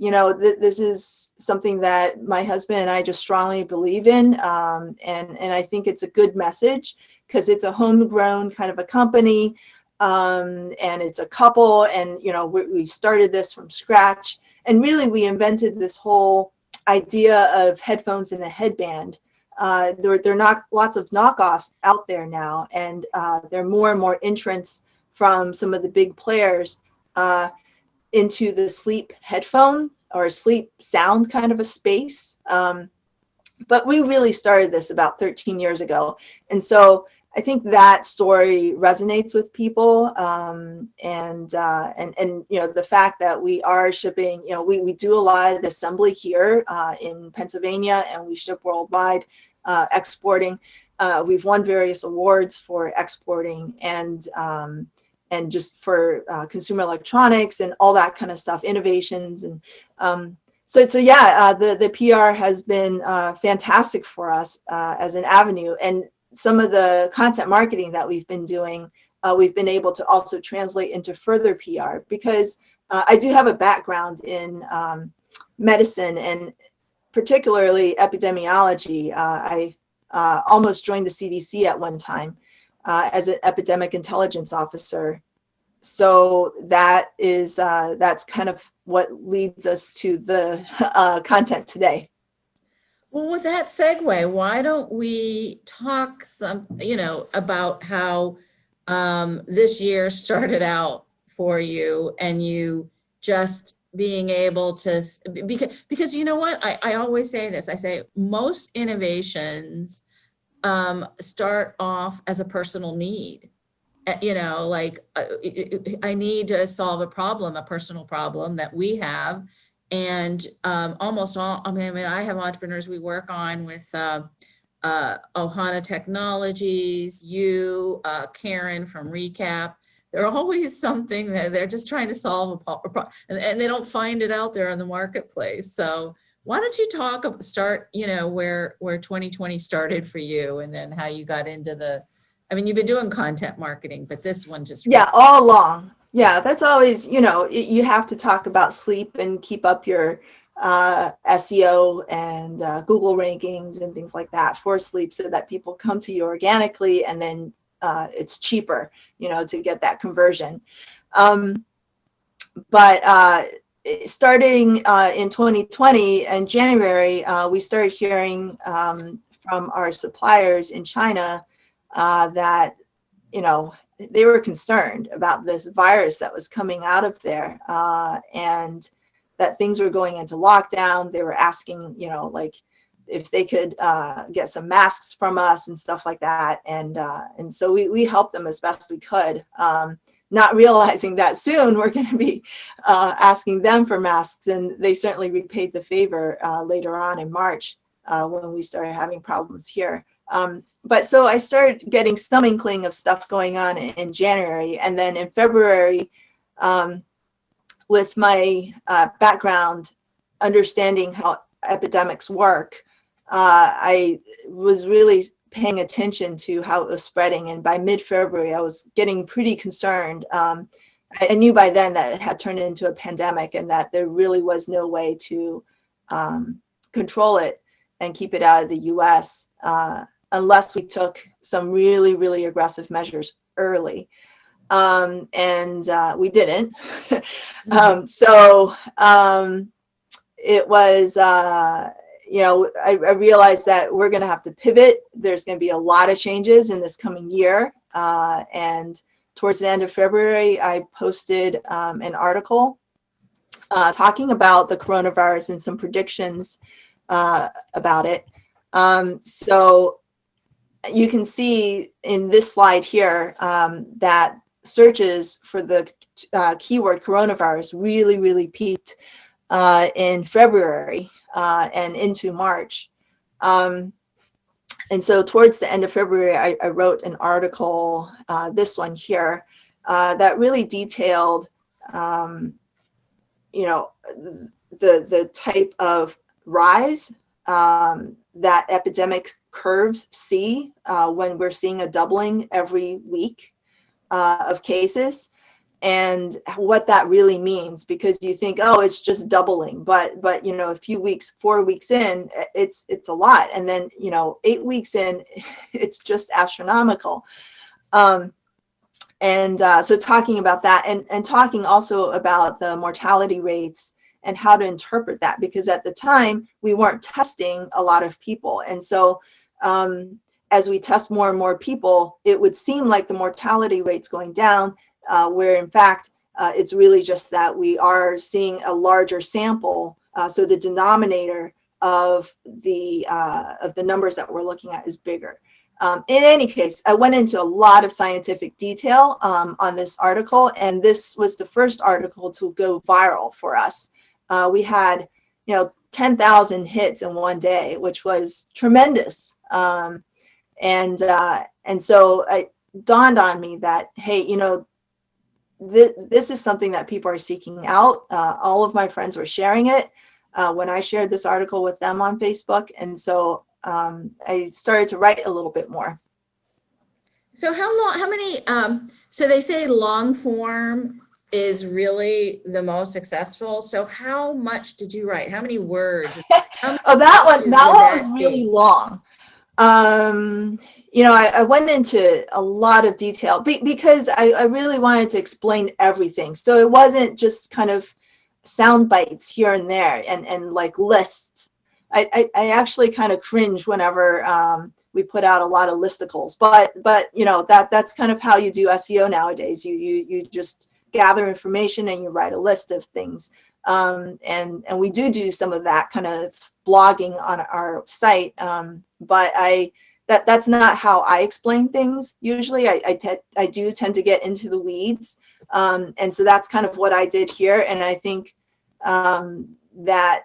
this is something that my husband and I just strongly believe in. And I think it's a good message because it's a homegrown kind of a company. And it's a couple, and, we started this from scratch. And really, we invented this whole idea of headphones and a headband. There are not lots of knockoffs out there now, and there are more and more entrants from some of the big players into the sleep headphone or sleep sound kind of a space. But we really started this about 13 years ago. And so I think that story resonates with people. And the fact that we are shipping, we do a lot of assembly here in Pennsylvania, and we ship worldwide, exporting. We've won various awards for exporting and just for consumer electronics and all that kind of stuff, innovations. And the PR has been fantastic for us as an avenue. And some of the content marketing that we've been doing, we've been able to also translate into further PR, because I do have a background in medicine, and particularly epidemiology. I almost joined the CDC at one time as an epidemic intelligence officer. So that's kind of what leads us to the content today. Well, with that segue, why don't we talk about how this year started out for you, and you just being able to, because you know what, I always say this, I say most innovations start off as a personal need. I need to solve a personal problem that we have. And almost all, I have entrepreneurs we work on with Ohana Technologies, Karen from Recap. They're always something that they're just trying to solve a problem, and they don't find it out there in the marketplace. So why don't you start, where 2020 started for you, and then how you got into you've been doing content marketing, but this one just... Yeah, all along. Yeah, that's always, you have to talk about sleep and keep up your SEO and Google rankings and things like that for sleep, so that people come to you organically, and then it's cheaper, to get that conversion. But starting in 2020 in January, we started hearing from our suppliers in China that, they were concerned about this virus that was coming out of there, and that things were going into lockdown. They were asking, if they could get some masks from us and stuff like that. And so we helped them as best we could, not realizing that soon we're going to be asking them for masks. And they certainly repaid the favor later on in March when we started having problems here. But so I started getting some inkling of stuff going on in January. And then in February, with my background, understanding how epidemics work, I was really paying attention to how it was spreading. And by mid-February, I was getting pretty concerned. I knew by then that it had turned into a pandemic, and that there really was no way to control it and keep it out of the US unless we took some really, really aggressive measures early. And we didn't. It was, I realized that we're going to have to pivot. There's going to be a lot of changes in this coming year. And towards the end of February, I posted an article talking about the coronavirus and some predictions about it. So you can see in this slide here that searches for the keyword coronavirus really, really peaked in February and into March. And so towards the end of February, I wrote an article, this one here, that really detailed, the type of rise that epidemic curves see when we're seeing a doubling every week of cases. and what that really means, because you think, oh, it's just doubling, but a few weeks, 4 weeks in, it's a lot. And then 8 weeks in, it's just astronomical. So talking about that, and talking also about the mortality rates and how to interpret that, because at the time we weren't testing a lot of people. And so as we test more and more people, it would seem like the mortality rate's going down, where in fact, it's really just that we are seeing a larger sample. So the denominator of the numbers that we're looking at is bigger. In any case, I went into a lot of scientific detail on this article, and this was the first article to go viral for us. We had, 10,000 hits in one day, which was tremendous. And so it dawned on me that, hey, this is something that people are seeking out. All of my friends were sharing it when I shared this article with them on Facebook. And so I started to write a little bit more. So how many, so they say long form is really the most successful. So how much did you write? How many words? That one was really long. I went into a lot of detail because I really wanted to explain everything. So it wasn't just kind of sound bites here and there and like lists. I actually kind of cringe whenever we put out a lot of listicles, but that's kind of how you do SEO nowadays. You just gather information and you write a list of things. And we do some of that kind of blogging on our site. But that's not how I explain things. Usually I do tend to get into the weeds. And so that's kind of what I did here. And I think that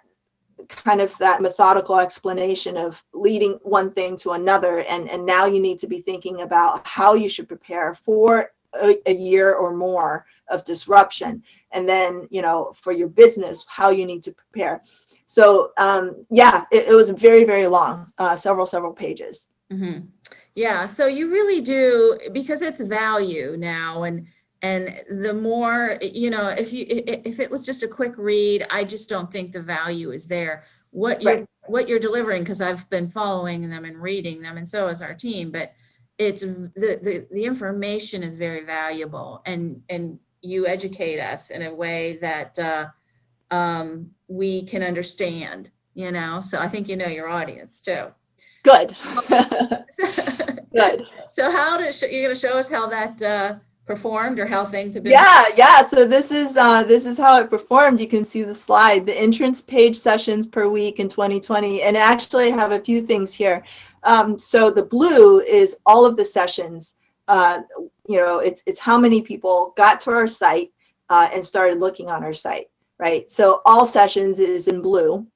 kind of that methodical explanation of leading one thing to another. And now you need to be thinking about how you should prepare for a year or more of disruption. And then, for your business, how you need to prepare. So it was very, very long, several pages. Mm-hmm. Yeah. So you really do, because it's value now. And the more, if it was just a quick read, I just don't think the value is there. What you're delivering, because I've been following them and reading them, and so has our team, but it's the information is very valuable, and you educate us in a way that we can understand, so I think your audience too. Good. Good. So you're going to show us how that performed, or how things have been? Yeah. So this is how it performed. You can see the slide, the entrance page sessions per week in 2020, and actually I have a few things here. So the blue is all of the sessions. It's how many people got to our site and started looking on our site, right? So all sessions is in blue,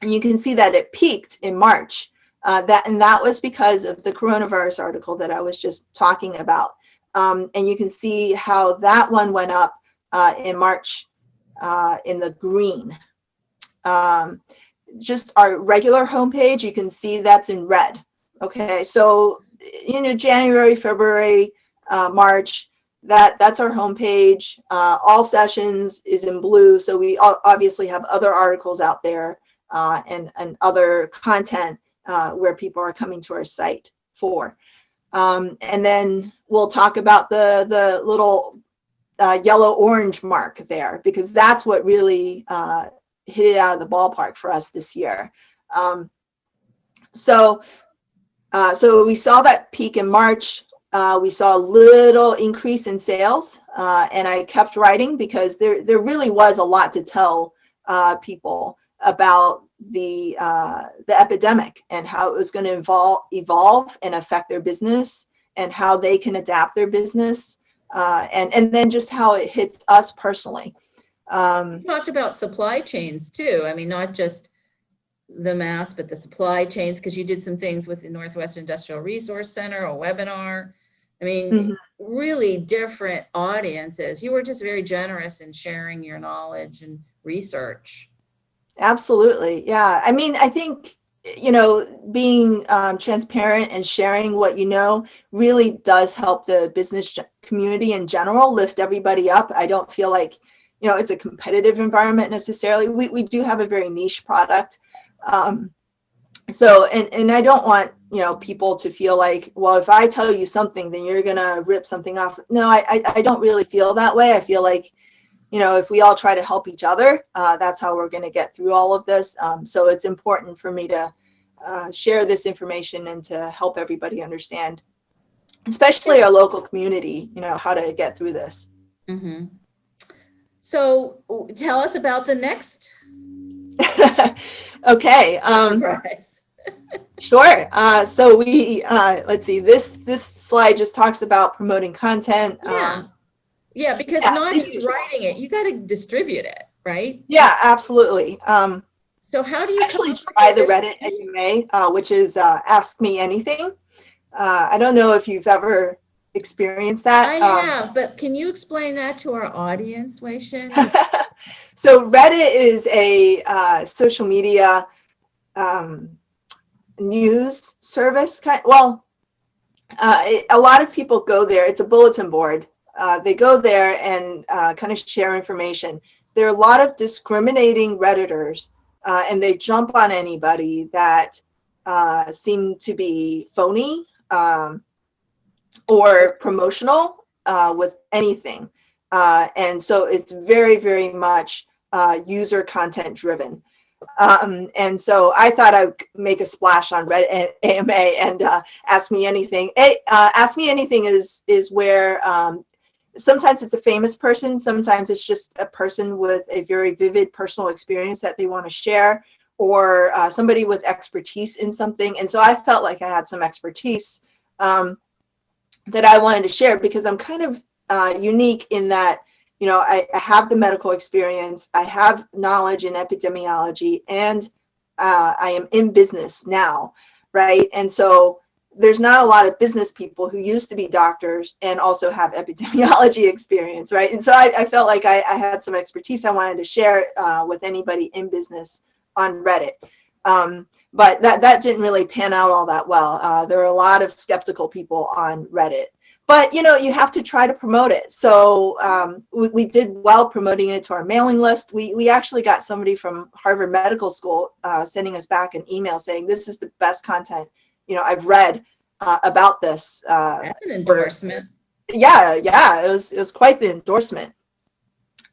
and you can see that it peaked in March. That was because of the coronavirus article that I was just talking about. And you can see how that one went up in March in the green. Just our regular homepage, you can see that's in red. Okay, so January, February, March, that's our homepage. All sessions is in blue, so we obviously have other articles out there and other content where people are coming to our site for. And then we'll talk about the little yellow-orange mark there, because that's what really hit it out of the ballpark for us this year. So we saw that peak in March. We saw a little increase in sales, and I kept writing because there really was a lot to tell people about the epidemic and how it was going to evolve and affect their business, and how they can adapt their business, and then just how it hits us personally. You talked about supply chains too. I mean, not just the mask, but the supply chains, because you did some things with the Northwest Industrial Resource Center, a webinar. I mean, really different audiences. You were just very generous in sharing your knowledge and research. Absolutely. Yeah. I mean, I think being transparent and sharing what you know really does help the business community in general lift everybody up. I don't feel like, it's a competitive environment necessarily. We do have a very niche product. So, and I don't want, people to feel like, well, if I tell you something, then you're going to rip something off. No, I don't really feel that way. I feel like, if we all try to help each other, that's how we're going to get through all of this. So it's important for me to share this information and to help everybody understand, especially our local community, how to get through this. Mm-hmm. So tell us about the next. Okay. Surprise. Sure. So we, let's see, this slide just talks about promoting content. Yeah, because not just writing it, you got to distribute it, right? Yeah, absolutely. So how do you actually try the Reddit AMA, which is Ask Me Anything. I don't know if you've ever experienced that. I have, but can you explain that to our audience, Wei-Shin? So Reddit is a social media news service. A lot of people go there. It's a bulletin board. They go there and kind of share information. There are a lot of discriminating Redditors, and they jump on anybody that seem to be phony or promotional with anything. And so it's very, very much user content driven. And so I thought I'd make a splash on Reddit AMA and Ask Me Anything. Ask Me Anything is where sometimes it's a famous person, sometimes it's just a person with a very vivid personal experience that they want to share, or somebody with expertise in something. And so I felt like I had some expertise that I wanted to share, because I'm kind of unique in that, I have the medical experience, I have knowledge in epidemiology, and I am in business now, right? And so there's not a lot of business people who used to be doctors and also have epidemiology experience, right? And so I felt like I had some expertise I wanted to share with anybody in business on Reddit. But that didn't really pan out all that well. There are a lot of skeptical people on Reddit. But, you have to try to promote it. So we did well promoting it to our mailing list. We actually got somebody from Harvard Medical School sending us back an email saying, this is the best content, I've read about this. That's an endorsement. Yeah, it was quite the endorsement.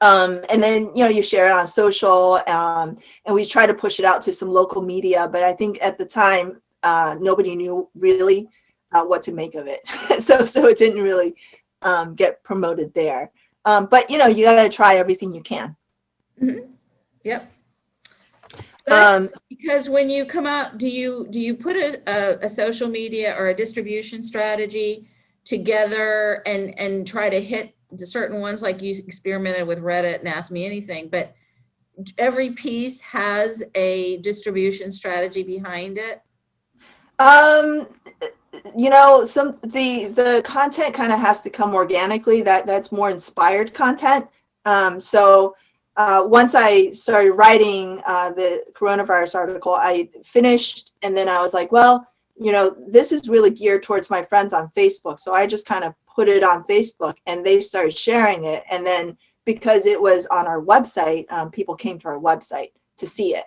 And then, you share it on social, and we try to push it out to some local media. But I think at the time, nobody knew really what to make of it. so it didn't really get promoted there. But, you got to try everything you can. Mm-hmm. Yep. Because when you come out, do you put a social media or a distribution strategy together and try to hit the certain ones, like you experimented with Reddit and Ask Me Anything, but every piece has a distribution strategy behind it? The content kind of has to come organically. That's more inspired content. So once I started writing the coronavirus article, I finished, and then I was like, well, this is really geared towards my friends on Facebook. So I just kind of put it on Facebook, and they started sharing it. And then because it was on our website, people came to our website to see it.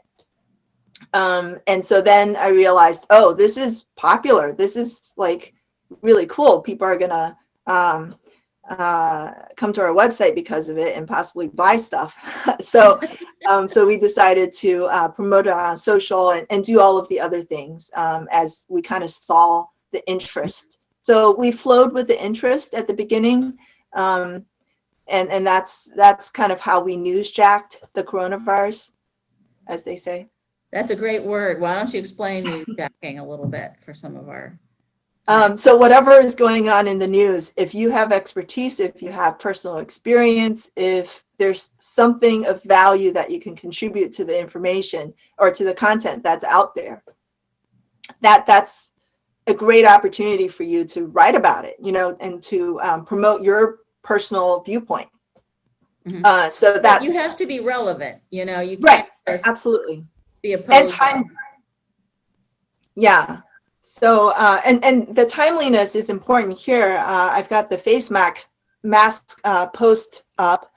And so then I realized, oh, this is popular. This is like really cool. People are going to come to our website because of it and possibly buy stuff. So we decided to promote it on social and do all of the other things as we kind of saw the interest. So we flowed with the interest at the beginning. And that's kind of how we newsjacked the coronavirus, as they say. That's a great word. Why don't you explain newsjacking a little bit for some of our... So whatever is going on in the news, if you have expertise, if you have personal experience, if there's something of value that you can contribute to the information or to the content that's out there, that's a great opportunity for you to write about it, and to promote your personal viewpoint. Mm-hmm. So that you have to be relevant, you can't right, absolutely. be opposed. And time. Yeah. So, and the timeliness is important here. I've got the mask post up.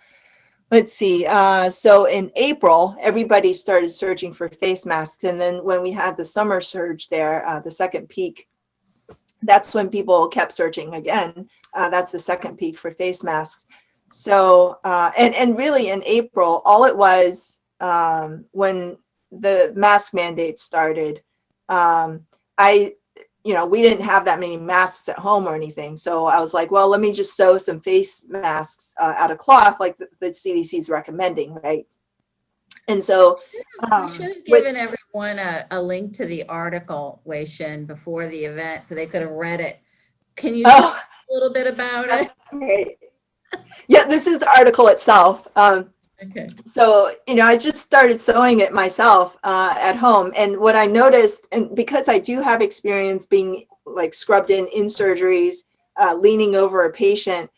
Let's see. So in April, everybody started searching for face masks. And then when we had the summer surge there, the second peak, that's when people kept searching again. That's the second peak for face masks. So, and really in April, all it was when the mask mandate started, I, we didn't have that many masks at home or anything. So I was like, well, let me just sew some face masks out of cloth like the CDC is recommending, right? And so You should have given everyone a link to the article, Wei-Shin, before the event so they could have read it. Can you tell us a little bit about it? Great. Yeah, this is the article itself. Okay. So, I just started sewing it myself at home. And what I noticed, and because I do have experience being like scrubbed in surgeries, leaning over a patient,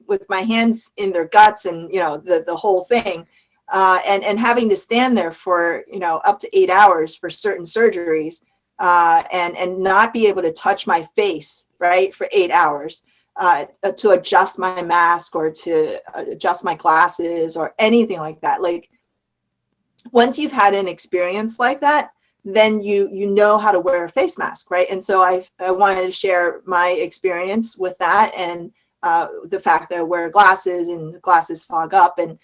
with my hands in their guts and, the whole thing, and having to stand there for, up to 8 hours for certain surgeries, and not be able to touch my face, right, for 8 hours. To adjust my mask or to adjust my glasses or anything like that. Like once you've had an experience like that, then you know how to wear a face mask, right? And so I wanted to share my experience with that, and the fact that I wear glasses and glasses fog up, and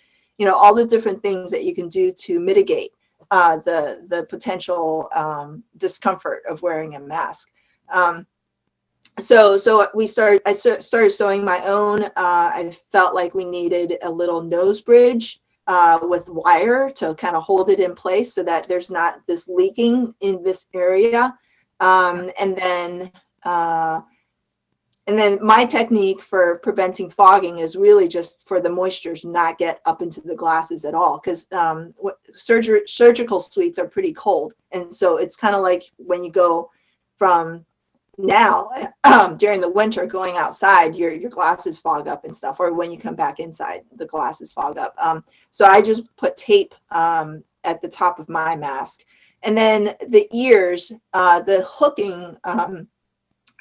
all the different things that you can do to mitigate the potential discomfort of wearing a mask. So I started sewing my own. I felt like we needed a little nose bridge with wire to kind of hold it in place so that there's not this leaking in this area. And then my technique for preventing fogging is really just for the moisture to not get up into the glasses at all, because surgical suites are pretty cold. And so it's kind of like when you go from now during the winter going outside, your glasses fog up and stuff, or when you come back inside, the glasses fog up. So I just put tape at the top of my mask. And then the ears, the hooking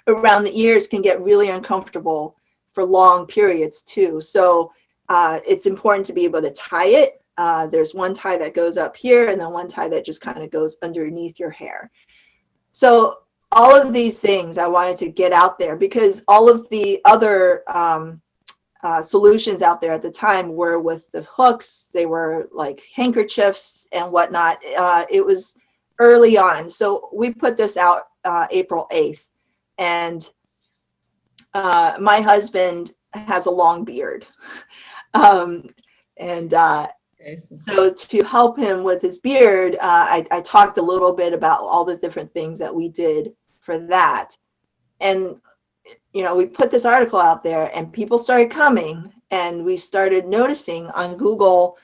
around the ears can get really uncomfortable for long periods too. So it's important to be able to tie it. There's one tie that goes up here and then one tie that just kind of goes underneath your hair. So all of these things I wanted to get out there, because all of the other solutions out there at the time were with the hooks. They were like handkerchiefs and whatnot. It was early on. So we put this out April 8th. And my husband has a long beard. So to help him with his beard, I talked a little bit about all the different things that we did for that. And, we put this article out there and people started coming, and we started noticing on Google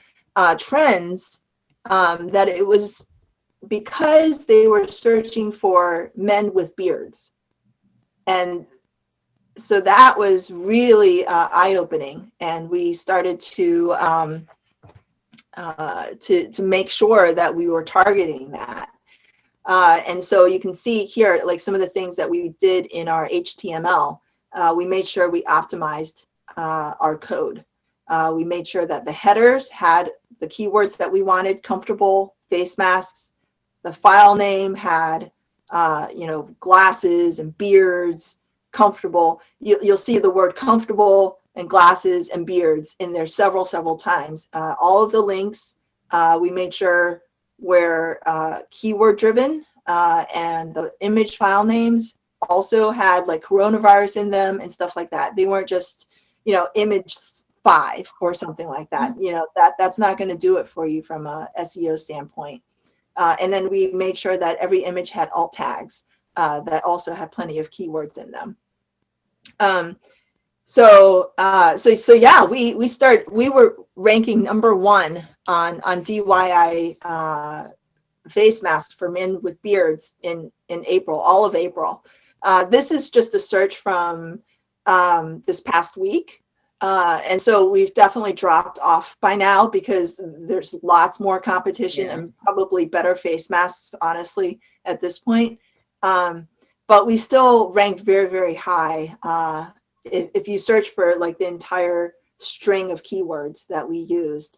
Trends that it was because they were searching for men with beards. And so that was really eye-opening. And we started to make sure that we were targeting that. And so you can see here, like some of the things that we did in our HTML. We made sure we optimized our code. We made sure that the headers had the keywords that we wanted: comfortable face masks. The file name had, glasses and beards, comfortable. You'll see the word comfortable and glasses and beards in there several times. All of the links we made sure were keyword driven, and the image file names also had like coronavirus in them and stuff like that. They weren't just, image 5 or something like that. That's not going to do it for you from a SEO standpoint. And then we made sure that every image had alt tags that also had plenty of keywords in them. So yeah, we were ranking number 1 on DIY face masks for men with beards in April, all of April. This is just a search from this past week. And so we've definitely dropped off by now because there's lots more competition and probably better face masks, honestly, at this point. But we still ranked very, very high. If you search for like the entire string of keywords that we used.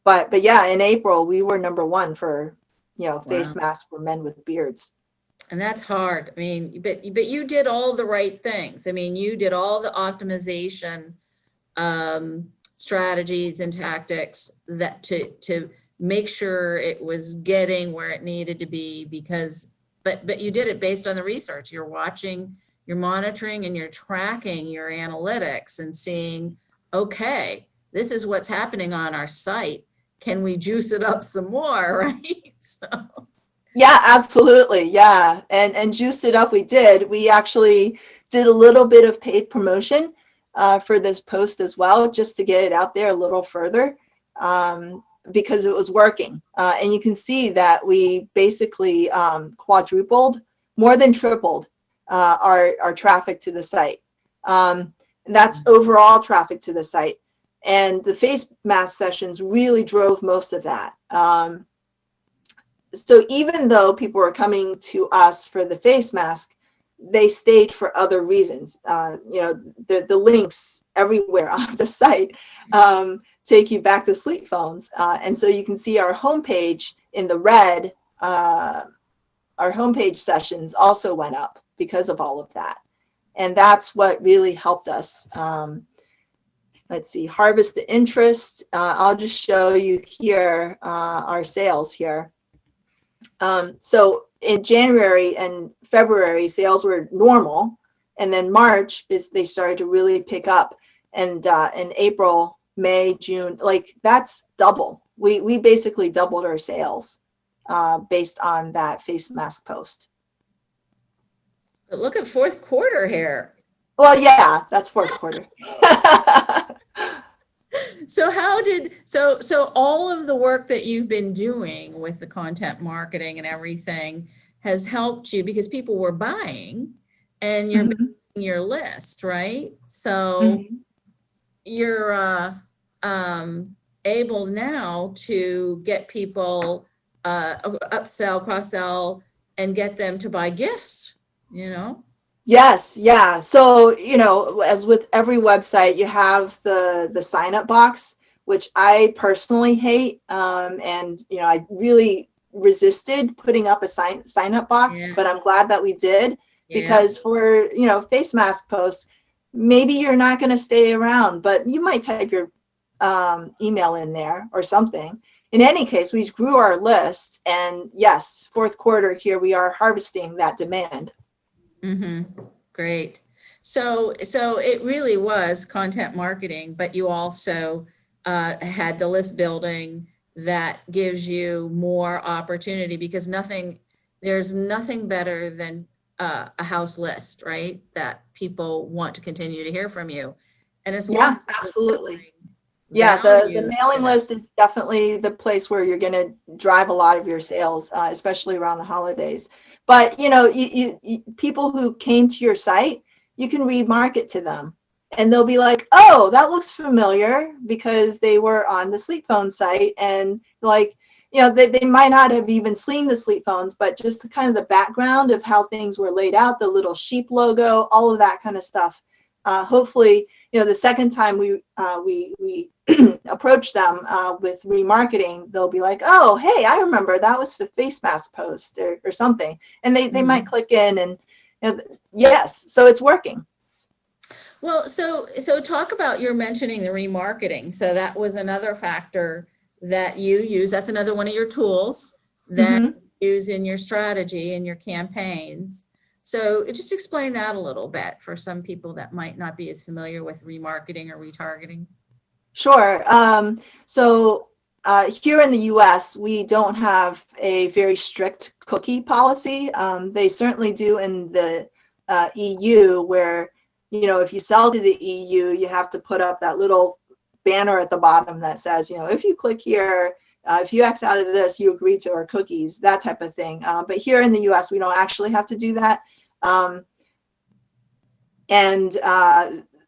But yeah, in April, we were number one for, face masks for men with beards. And that's hard. I mean, but you did all the right things. I mean, you did all the optimization strategies and tactics that to make sure it was getting where it needed to be, because but you did it based on the research. You're watching, you're monitoring, and you're tracking your analytics and seeing, okay, this is what's happening on our site. Can we juice it up some more, right? So. Yeah, absolutely. Yeah. And juiced it up we did. We actually did a little bit of paid promotion for this post as well, just to get it out there a little further, because it was working. And you can see that we basically quadrupled, more than tripled our traffic to the site. And that's overall traffic to the site. And the face mask sessions really drove most of that. So even though people were coming to us for the face mask, they stayed for other reasons. The links everywhere on the site take you back to SleepPhones. And so you can see our homepage in the red, our homepage sessions also went up because of all of that. And that's what really helped us. Let's see, harvest the interest. I'll just show you here our sales here. So in January and February, sales were normal. And then March they started to really pick up. And in April, May, June, like that's double. We basically doubled our sales based on that face mask post. But look at fourth quarter here. Well, yeah, that's fourth quarter. So all of the work that you've been doing with the content marketing and everything has helped you, because people were buying and you're making your list, right? So you're able now to get people upsell, cross-sell, and get them to buy gifts, Yes, yeah. So, as with every website, you have the sign up box, which I personally hate. And, I really resisted putting up a sign up box, but I'm glad that we did, because for, face mask posts, maybe you're not going to stay around, but you might type your email in there or something. In any case, we grew our list, and yes, fourth quarter here, we are harvesting that demand. Great. So it really was content marketing, but you also had the list building that gives you more opportunity, because there's nothing better than a house list, right? That people want to continue to hear from you. And as long as absolutely. Yeah, the mailing list is definitely the place where you're going to drive a lot of your sales, especially around the holidays. But, you people who came to your site, you can remarket to them, and they'll be like, oh, that looks familiar, because they were on the SleepPhone site, and they might not have even seen the SleepPhones, but just kind of the background of how things were laid out, the little sheep logo, all of that kind of stuff. Hopefully, the second time we approach them with remarketing, they'll be like, oh, hey, I remember that was for face mask post or something. And they might click in, and yes, so it's working. Well, so talk about, you're mentioning the remarketing. So that was another factor that you use. That's another one of your tools that you use in your strategy and your campaigns. So just explain that a little bit for some people that might not be as familiar with remarketing or retargeting. Sure. So here in the US, we don't have a very strict cookie policy. They certainly do in the EU, where, if you sell to the EU, you have to put up that little banner at the bottom that says, if you click here, if you X out of this, you agree to our cookies, that type of thing. But here in the US, we don't actually have to do that.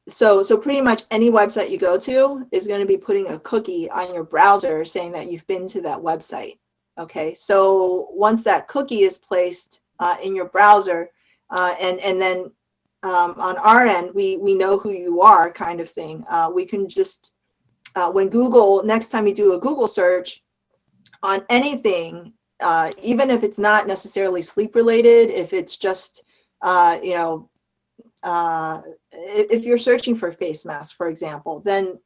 So pretty much any website you go to is going to be putting a cookie on your browser saying that you've been to that website. Okay, so once that cookie is placed in your browser, and then on our end, we know who you are, kind of thing. We can just, when Google, next time you do a Google search on anything, even if it's not necessarily sleep related, if it's just, if you're searching for face masks, for example, then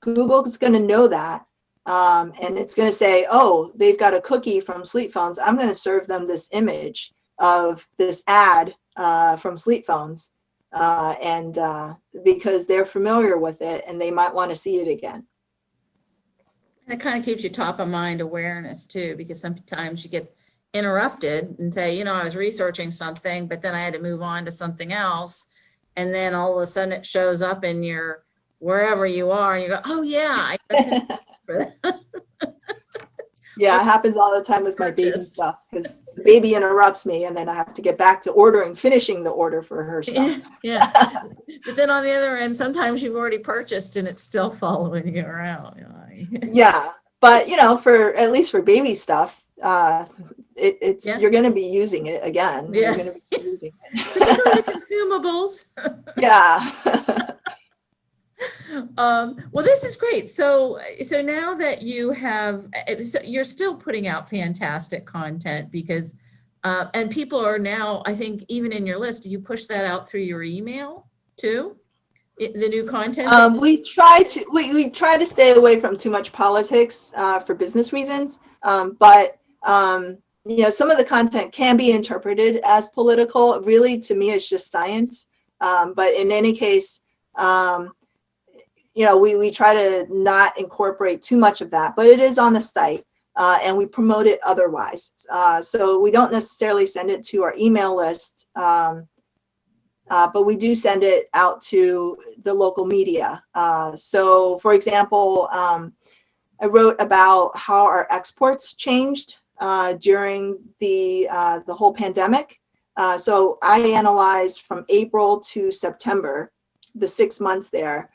Google is going to know that. And it's going to say, oh, they've got a cookie from SleepPhones. I'm going to serve them this image of this ad from SleepPhones, and because they're familiar with it and they might want to see it again. And it kind of keeps you top of mind awareness too, because sometimes you get interrupted and say, I was researching something, but then I had to move on to something else. And then all of a sudden it shows up in your wherever you are, and you go, oh yeah, I for that. Yeah, it happens all the time with my baby stuff, because the baby interrupts me and then I have to get back to finishing the order for her stuff. Yeah. But then on the other end, sometimes you've already purchased and it's still following you around. Yeah, but at least for baby stuff, it's you're going to be using it again. Yeah. You're going to be using it. Particularly the consumables. Yeah. Well, this is great. So now that you have, you're still putting out fantastic content, because, and people are now, I think, even in your list, do you push that out through your email too? The new content? We try to stay away from too much politics for business reasons. But some of the content can be interpreted as political. Really, to me, it's just science. But in any case, we try to not incorporate too much of that, but it is on the site, and we promote it otherwise. So we don't necessarily send it to our email list, but we do send it out to the local media. So for example, I wrote about how our exports changed during the whole pandemic. So I analyzed from April to September, the 6 months there,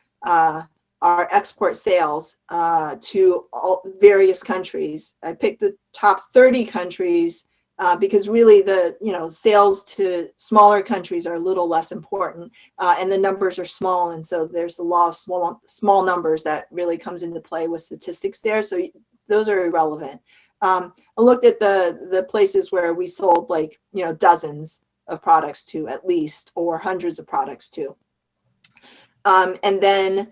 our export sales to various countries. I picked the top 30 countries because really the sales to smaller countries are a little less important, and the numbers are small, and so there's the law of small numbers that really comes into play with statistics there. So those are irrelevant. I looked at the places where we sold dozens of products to, at least, or hundreds of products to. And then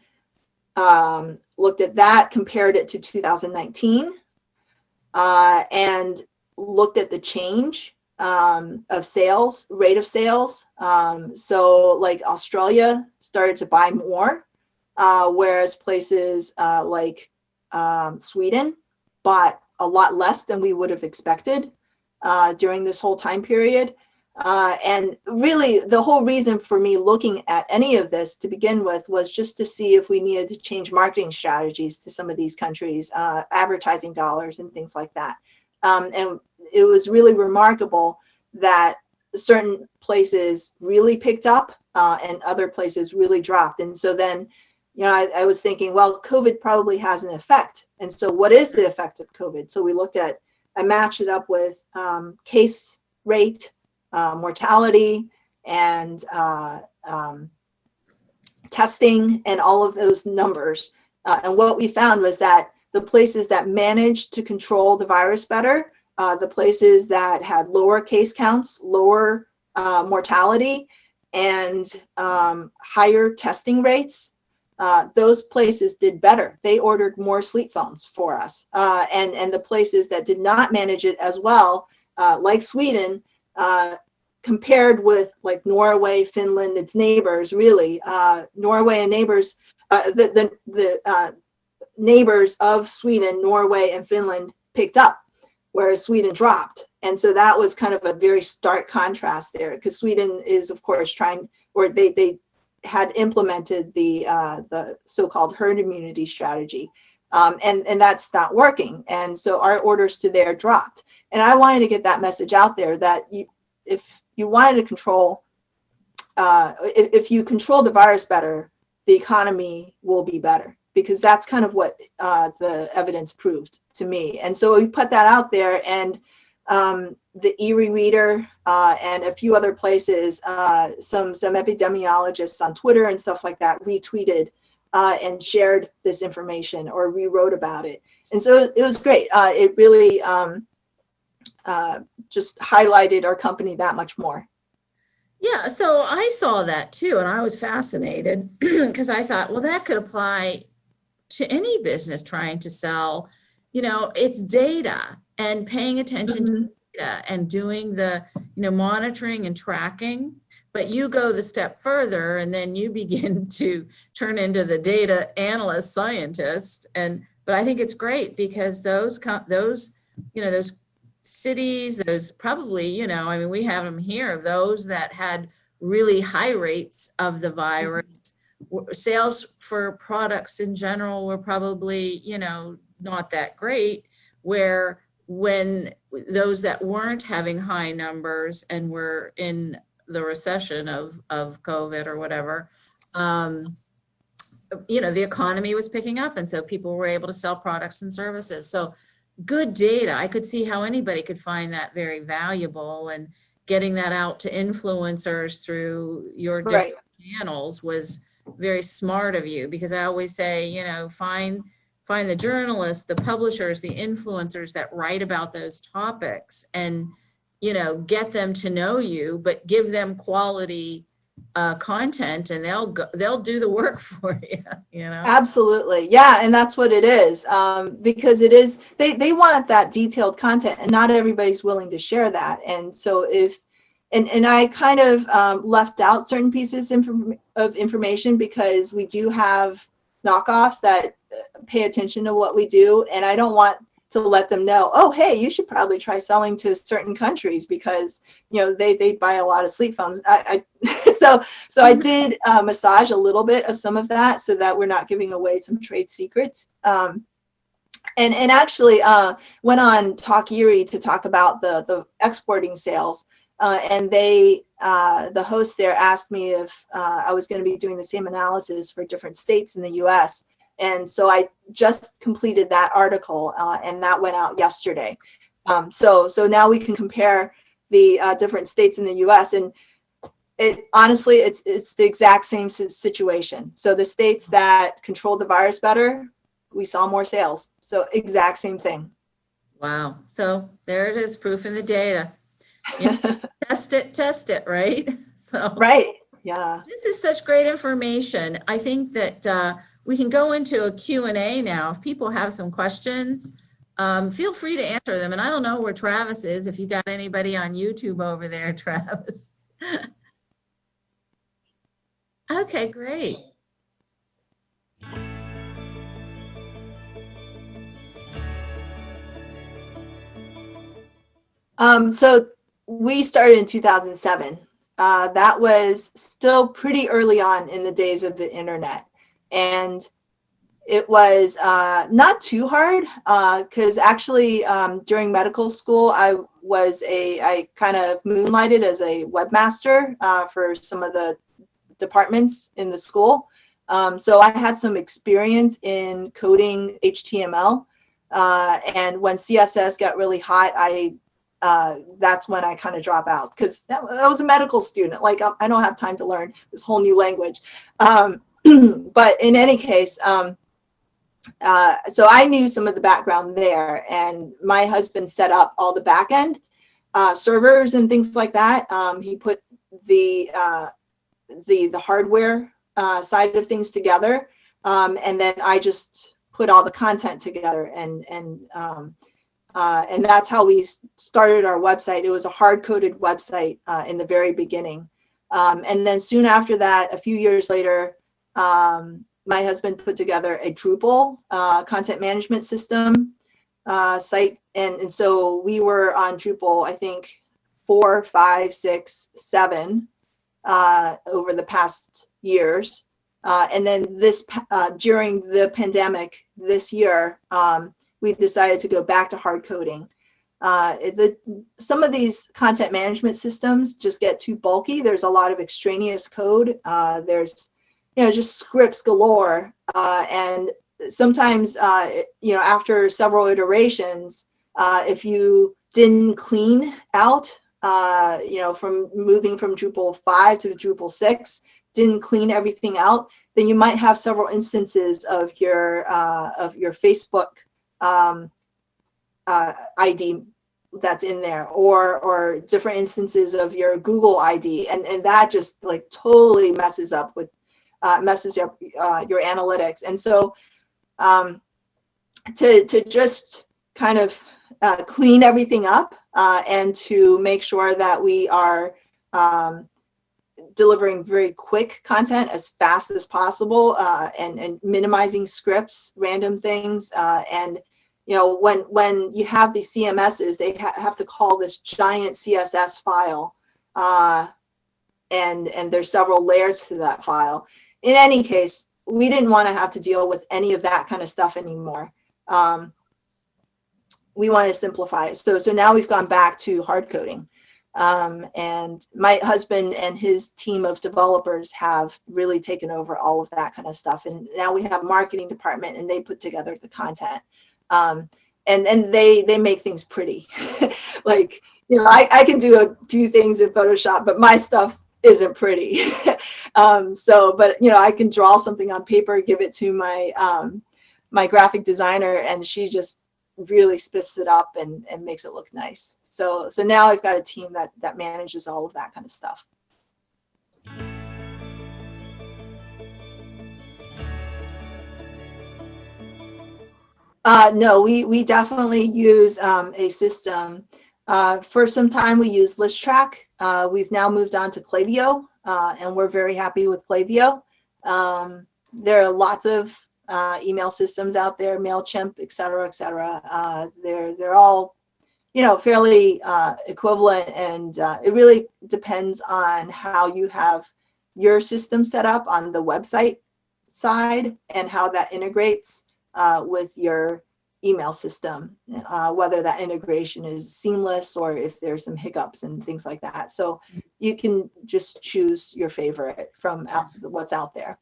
looked at that, compared it to 2019, and looked at the change of sales, rate of sales. So like Australia started to buy more, whereas places like Sweden bought a lot less than we would have expected during this whole time period. And really, the whole reason for me looking at any of this to begin with was just to see if we needed to change marketing strategies to some of these countries, advertising dollars and things like that. And it was really remarkable that certain places really picked up and other places really dropped. And so then, I was thinking, well, COVID probably has an effect. And so what is the effect of COVID? So I matched it up with case rate, mortality, and testing, and all of those numbers. And what we found was that the places that managed to control the virus better, the places that had lower case counts, lower mortality, and higher testing rates, those places did better. They ordered more SleepPhones for us. And the places that did not manage it as well, like Sweden, compared with like Norway, Finland, its neighbors, really, Norway and neighbors, the neighbors of Sweden, Norway, and Finland picked up, whereas Sweden dropped. And so that was kind of a very stark contrast there, because Sweden is, of course, they had implemented the so-called herd immunity strategy, and that's not working. And so our orders to there dropped. And I wanted to get that message out there that if you wanted to control, if you control the virus better, the economy will be better, because that's kind of what the evidence proved to me. And so we put that out there, and the Erie Reader and a few other places, some epidemiologists on Twitter and stuff like that retweeted and shared this information or rewrote about it. And so it was great. It really just highlighted our company that much more. Yeah, so I saw that too, and I was fascinated because I thought, well, that could apply to any business trying to sell. It's data and paying attention to data and doing the, monitoring and tracking. But you go the step further, and then you begin to turn into the data analyst, scientist. But I think it's great because those cities, those probably, we have them here, those that had really high rates of the virus, sales for products in general were probably, not that great, where when those that weren't having high numbers and were in the recession of COVID or whatever, the economy was picking up. And so people were able to sell products and services. So good data. I could see how anybody could find that very valuable, and getting that out to influencers through your different channels was very smart of you, because I always say, find the journalists, the publishers, the influencers that write about those topics, and, get them to know you, but give them quality content, and they'll do the work for you. Absolutely. Yeah. And that's what it is. Because it is, they want that detailed content, and not everybody's willing to share that. And so and I kind of left out certain pieces of information, because we do have knockoffs that pay attention to what we do. And I don't want to let them know, oh, hey, you should probably try selling to certain countries, because, they buy a lot of SleepPhones. So I did massage a little bit of some of that, so that we're not giving away some trade secrets. And actually went on Talk Erie to talk about the exporting sales. And the host there asked me if I was going to be doing the same analysis for different states in the US. And so I just completed that article, and that went out yesterday. So now we can compare the different states in the US, and honestly, it's the exact same situation. So the states that control the virus better, we saw more sales. So exact same thing. Wow. So there it is, proof in the data. Test it, right? So right. Yeah. This is such great information. I think that we can go into a Q&A now. If people have some questions, feel free to answer them. And I don't know where Travis is, if you got anybody on YouTube over there, Travis. Okay, great. So we started in 2007. That was still pretty early on in the days of the internet. And it was not too hard, because actually during medical school, I kind of moonlighted as a webmaster for some of the departments in the school. So I had some experience in coding HTML. And when CSS got really hot, that's when I kind of drop out, because I was a medical student. Like, I don't have time to learn this whole new language. But in any case, so I knew some of the background there, and my husband set up all the back end servers and things like that. He put the hardware side of things together, and then I just put all the content together, and that's how we started our website. It was a hard-coded website in the very beginning, and then soon after that, a few years later, my husband put together a Drupal content management system site, and so we were on Drupal, I think 4, 5, 6, 7 over the past years, and then during the pandemic this year, we decided to go back to hard coding. Some of these content management systems just get too bulky. There's a lot of extraneous code. There's just scripts galore, and sometimes, after several iterations, if you didn't clean out, from moving from Drupal 5 to Drupal 6, didn't clean everything out, then you might have several instances of your Facebook ID that's in there, or different instances of your Google ID, and that just like totally messes up your analytics. And so to just kind of clean everything up, and to make sure that we are delivering very quick content as fast as possible, and minimizing scripts, random things, and when you have these CMSs, they have to call this giant CSS file, and there's several layers to that file. In any case, we didn't want to have to deal with any of that kind of stuff anymore. We want to simplify it. So now we've gone back to hard coding. And my husband and his team of developers have really taken over all of that kind of stuff. And now we have a marketing department, and they put together the content. And they make things pretty. Like, I can do a few things in Photoshop, but my stuff isn't pretty. But I can draw something on paper, give it to my graphic designer, and she just really spiffs it up and makes it look nice. So now I've got a team that manages all of that kind of stuff. No, we definitely use a system. For some time, we used ListTrack. We've now moved on to Klaviyo, and we're very happy with Klaviyo. There are lots of email systems out there, MailChimp, et cetera, et cetera. They're all, fairly equivalent, and it really depends on how you have your system set up on the website side and how that integrates with your email system, whether that integration is seamless or if there's some hiccups and things like that. So you can just choose your favorite from what's out there.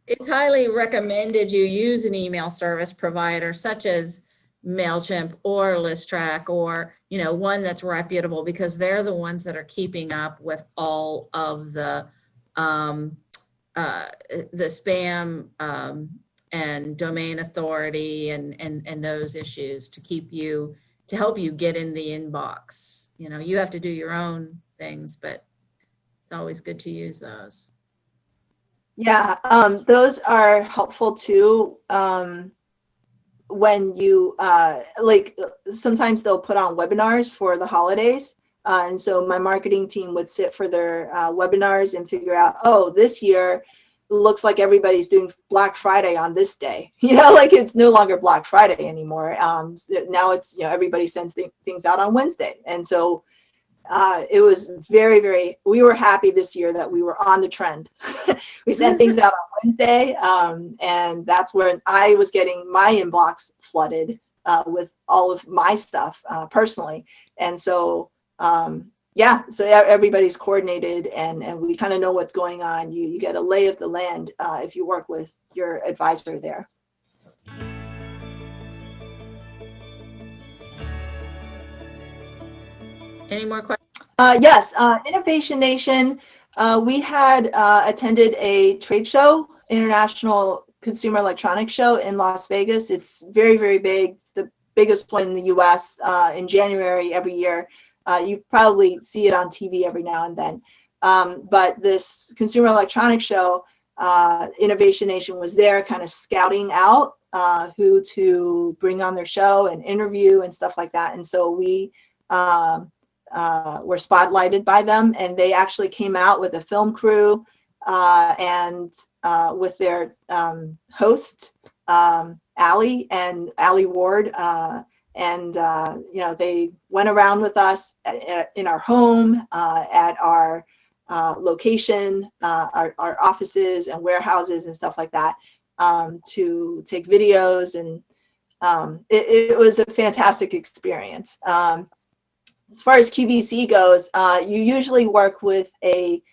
It's highly recommended you use an email service provider such as MailChimp or ListTrack, or one that's reputable, because they're the ones that are keeping up with all of the spam and domain authority and those issues to help you get in the inbox. You have to do your own things, but it's always good to use those. Yeah, those are helpful too. When you sometimes they'll put on webinars for the holidays, and so my marketing team would sit for their webinars and figure out, this year looks like everybody's doing Black Friday on this day. It's no longer Black Friday anymore. Now it's everybody sends things out on Wednesday, and so it was very, very, we were happy this year that we were on the trend. We sent things out on Wednesday, and that's when I was getting my inbox flooded with all of my stuff personally. And so, so everybody's coordinated, and we kind of know what's going on. You get a lay of the land if you work with your advisor there. Any more questions? Yes, Innovation Nation. We had attended a trade show, International Consumer Electronics Show in Las Vegas. It's very, very big. It's the biggest one in the US in January every year. You probably see it on TV every now and then. But this Consumer Electronics Show, Innovation Nation was there kind of scouting out who to bring on their show and interview and stuff like that. And so we were spotlighted by them, and they actually came out with a film crew and with their host, Allie Ward, and they went around with us in our home, at our location, our offices and warehouses and stuff like that, to take videos, and it was a fantastic experience. As far as QVC goes, you usually work with a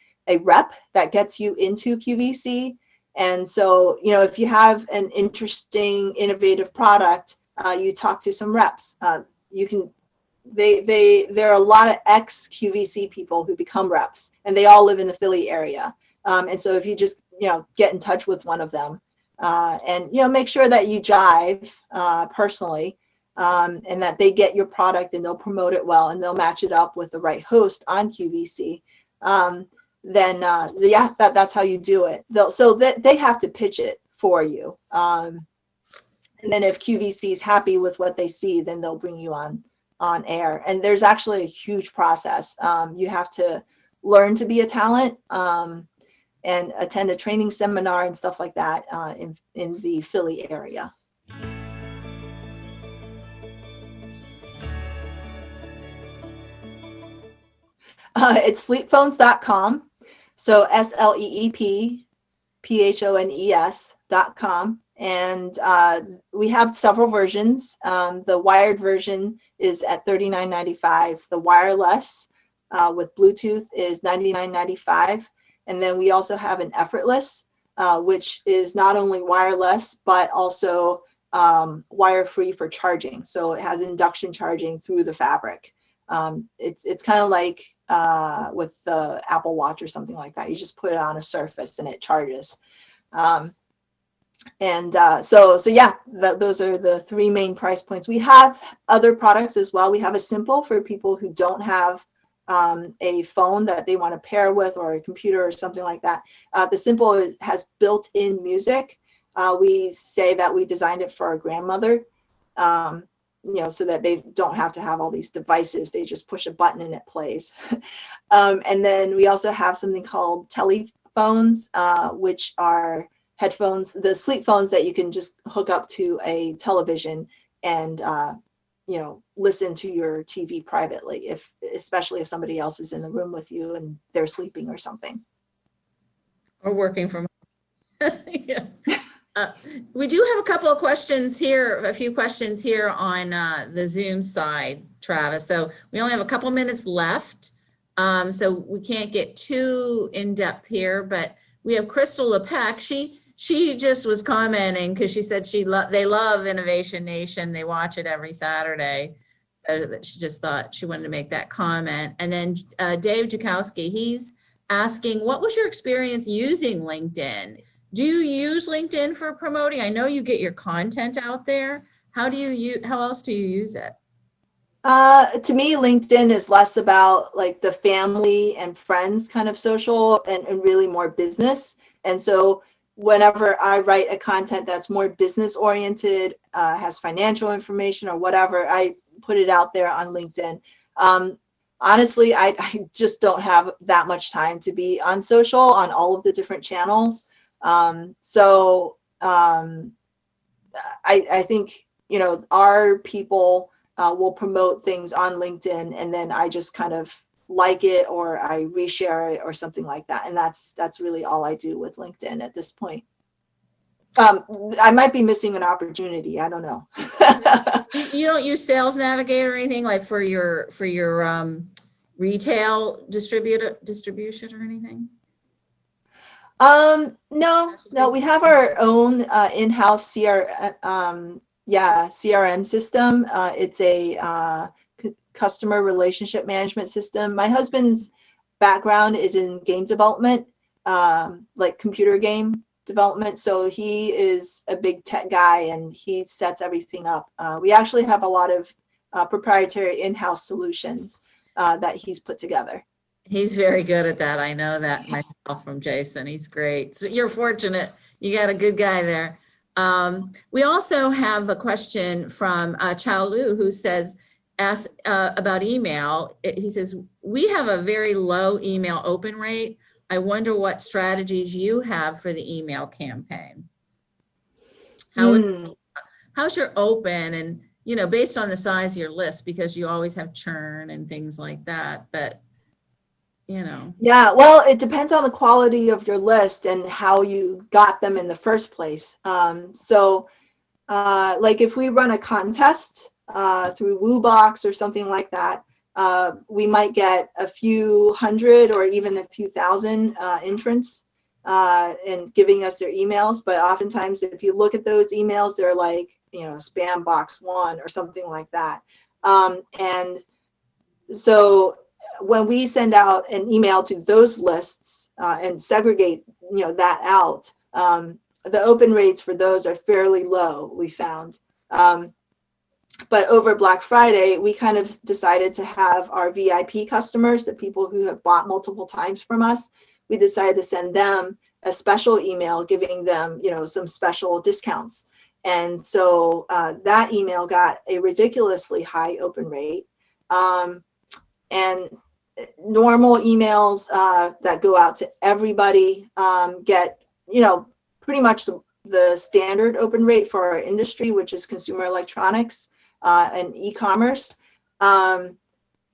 rep that gets you into QVC, And so, if you have an interesting, innovative product, you talk to some reps. You can, there are a lot of ex QVC people who become reps, and they all live in the Philly area. And so if you just, get in touch with one of them, and, make sure that you jive personally, and that they get your product and they'll promote it well and they'll match it up with the right host on QVC. Then that's how you do it. So that they have to pitch it for you. And then if QVC is happy with what they see, then they'll bring you on air. And there's actually a huge process. You have to learn to be a talent, and attend a training seminar and stuff like that in the Philly area. It's SleepPhones.com. So SleepPhones.com. And we have several versions. The wired version is at $39.95. The wireless with Bluetooth is $99.95. And then we also have an effortless, which is not only wireless, but also wire-free for charging. So it has induction charging through the fabric. It's kind of like with the Apple Watch or something like that. You just put it on a surface and it charges. So yeah, those are the three main price points. We have other products as well. We have a Simple for people who don't have a phone that they want to pair with, or a computer or something like that. The Simple has built-in music. We say that we designed it for our grandmother, so that they don't have to have all these devices. They just push a button and it plays. And then we also have something called telephones, which are headphones, the sleep phones that you can just hook up to a television and listen to your TV privately, especially if somebody else is in the room with you and they're sleeping or something. Or working from home. Yeah. We do have a couple of questions here, a few questions here on the Zoom side, Travis. So we only have a couple minutes left, so we can't get too in depth here. But we have Crystal LePeck. She just was commenting because she said they love Innovation Nation. They watch it every Saturday. She just thought she wanted to make that comment. And then Dave Jakowski, he's asking, what was your experience using LinkedIn? Do you use LinkedIn for promoting? I know you get your content out there. How else do you use it? To me, LinkedIn is less about like the family and friends kind of social and really more business. And so whenever I write a content that's more business oriented, has financial information or whatever, I put it out there on LinkedIn. Honestly, I just don't have that much time to be on social on all of the different channels. I think, our people will promote things on LinkedIn, and then I just kind of like it, or I reshare it or something like that. And that's really all I do with LinkedIn at this point. I might be missing an opportunity. I don't know. You don't use Sales Navigator or anything like for your retail distribution or anything? No, we have our own in-house CRM system. It's a customer relationship management system. My husband's background is in game development, like computer game development. So he is a big tech guy and he sets everything up. We actually have a lot of proprietary in-house solutions that he's put together. He's very good at that. I know that myself from Jason. He's great. So you're fortunate. You got a good guy there. We also have a question from Chao Lu, who asks about email. He says, we have a very low email open rate. I wonder what strategies you have for the email campaign. How's your open, and based on the size of your list, because you always have churn and things like that, but Yeah, well, it depends on the quality of your list and how you got them in the first place. Like if we run a contest through WooBox or something like that, we might get a few hundred or even a few thousand entrants. and giving us their emails. But oftentimes, if you look at those emails, they're like, spam box 1 or something like that. And so when we send out an email to those lists and segregate, that out, the open rates for those are fairly low, we found. But over Black Friday, we kind of decided to have our VIP customers, the people who have bought multiple times from us, we decided to send them a special email giving them, some special discounts. And so that email got a ridiculously high open rate. And normal emails that go out to everybody get, pretty much the standard open rate for our industry, which is consumer electronics and e-commerce.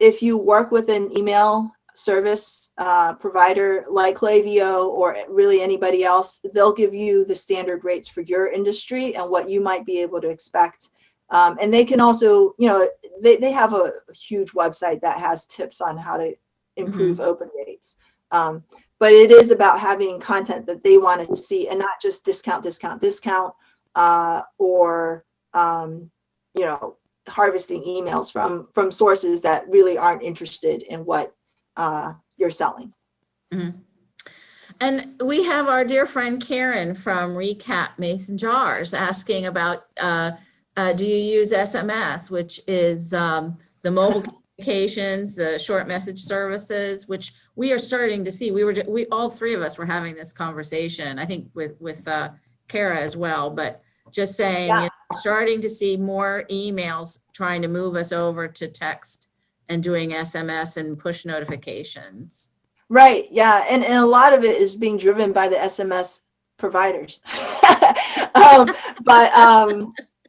If you work with an email service provider like Klaviyo or really anybody else, they'll give you the standard rates for your industry and what you might be able to expect. And they can also, they have a huge website that has tips on how to improve open rates. But it is about having content that they want to see and not just discount, or, harvesting emails from sources that really aren't interested in what you're selling. Mm-hmm. And we have our dear friend Karen from Recap Mason Jars asking about, do you use SMS, which is the mobile communications, the short message services, which we are starting to see. We all three of us were having this conversation, I think with Kara as well, but just saying, Yeah. We're starting to see more emails trying to move us over to text and doing SMS and push notifications. Right. Yeah. And a lot of it is being driven by the SMS providers.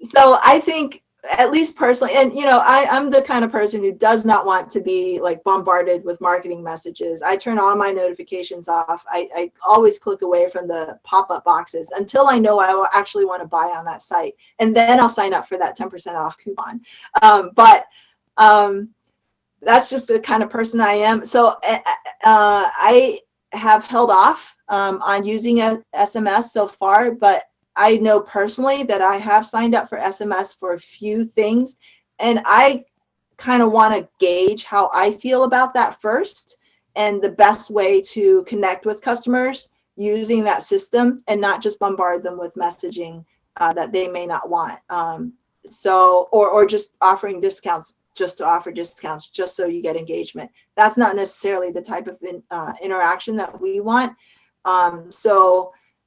So I think, at least personally, and I'm the kind of person who does not want to be like bombarded with marketing messages. I turn all my notifications off. I always click away from the pop-up boxes until I know I will actually want to buy on that site, and then I'll sign up for that 10% off coupon. That's just the kind of person I am. So I have held off on using a SMS so far, but I know personally that I have signed up for SMS for a few things, and I kind of want to gauge how I feel about that first, and the best way to connect with customers using that system and not just bombard them with messaging that they may not want. Or just offering discounts just to offer discounts just so you get engagement. That's not necessarily the type of interaction that we want.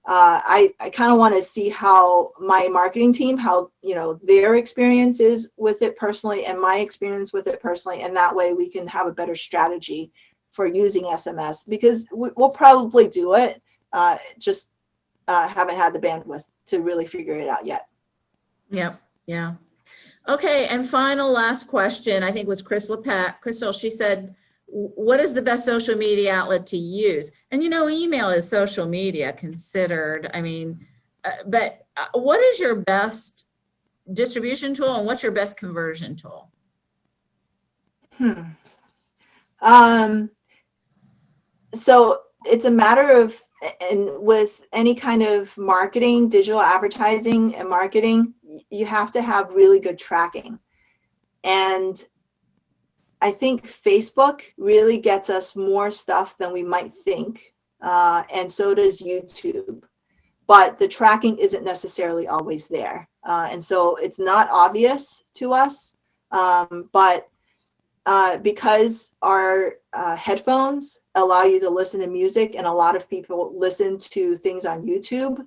I kind of want to see how my marketing team, how their experience is with it personally and my experience with it personally, and that way we can have a better strategy for using SMS, because we'll probably do it, just haven't had the bandwidth to really figure it out yet. Yep. Yeah. Okay. And last question, I think, was Crystal. She said, what is the best social media outlet to use? And email is social media considered. I mean, but what is your best distribution tool, and what's your best conversion tool? So it's a matter of, and with any kind of marketing, digital advertising and marketing, you have to have really good tracking. And I think Facebook really gets us more stuff than we might think, and so does YouTube. But the tracking isn't necessarily always there, and so it's not obvious to us. But because our headphones allow you to listen to music, and a lot of people listen to things on YouTube,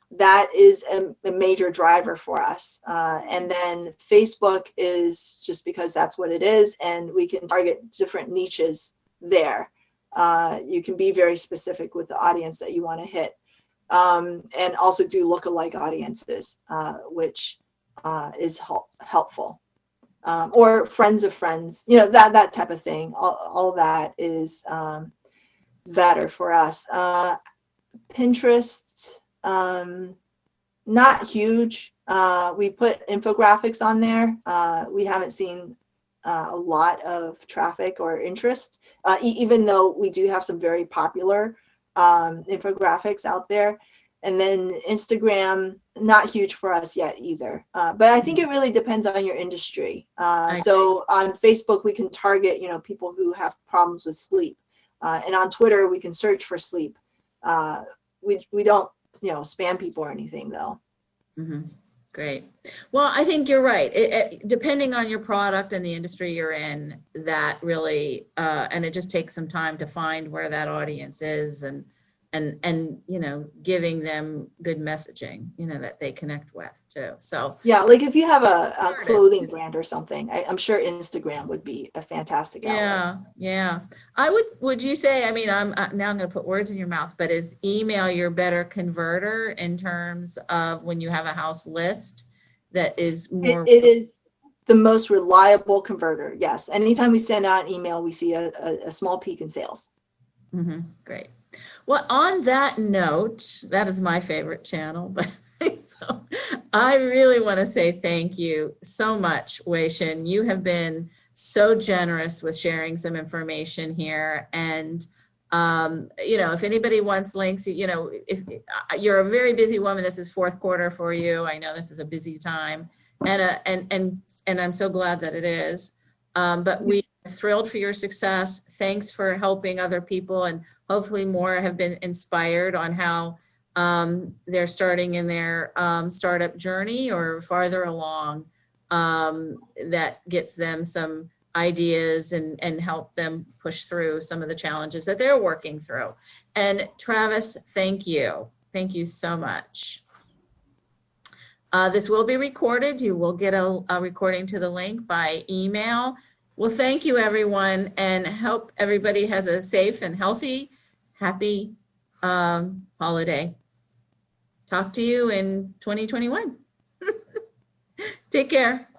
that is a major driver for us. And then Facebook is just because that's what it is, and we can target different niches there. You can be very specific with the audience that you want to hit, and also do lookalike audiences, which is helpful. Or friends of friends, that type of thing. All that is better for us. Pinterest, not huge. We put infographics on there. We haven't seen a lot of traffic or interest, even though we do have some very popular infographics out there. And then Instagram, not huge for us yet either. But I think it really depends on your industry. So on Facebook, we can target, people who have problems with sleep. And on Twitter, we can search for sleep. We don't, spam people or anything though. Mm-hmm. Great. Well, I think you're right. Depending on your product and the industry you're in, that really, and it just takes some time to find where that audience is and giving them good messaging, that they connect with too. So yeah, like if you have a clothing brand or something, I'm sure Instagram would be a fantastic outlet. Yeah. Would you say, I'm going to put words in your mouth, but is email your better converter in terms of when you have a house list that is more? It is the most reliable converter. Yes. Anytime we send out an email, we see a small peak in sales. Mm-hmm. Great. Well, on that note, that is my favorite channel, but so I really want to say thank you so much, Wei-Shin. You have been so generous with sharing some information here. And, if anybody wants links, if you're a very busy woman, this is fourth quarter for you. I know this is a busy time and I'm so glad that it is. But we are thrilled for your success. Thanks for helping other people, and hopefully more have been inspired on how they're starting in their startup journey or farther along, that gets them some ideas and help them push through some of the challenges that they're working through. And Travis, thank you. Thank you so much. This will be recorded. You will get a recording to the link by email. Well, thank you, everyone, and hope everybody has a safe and healthy, happy holiday. Talk to you in 2021. Take care.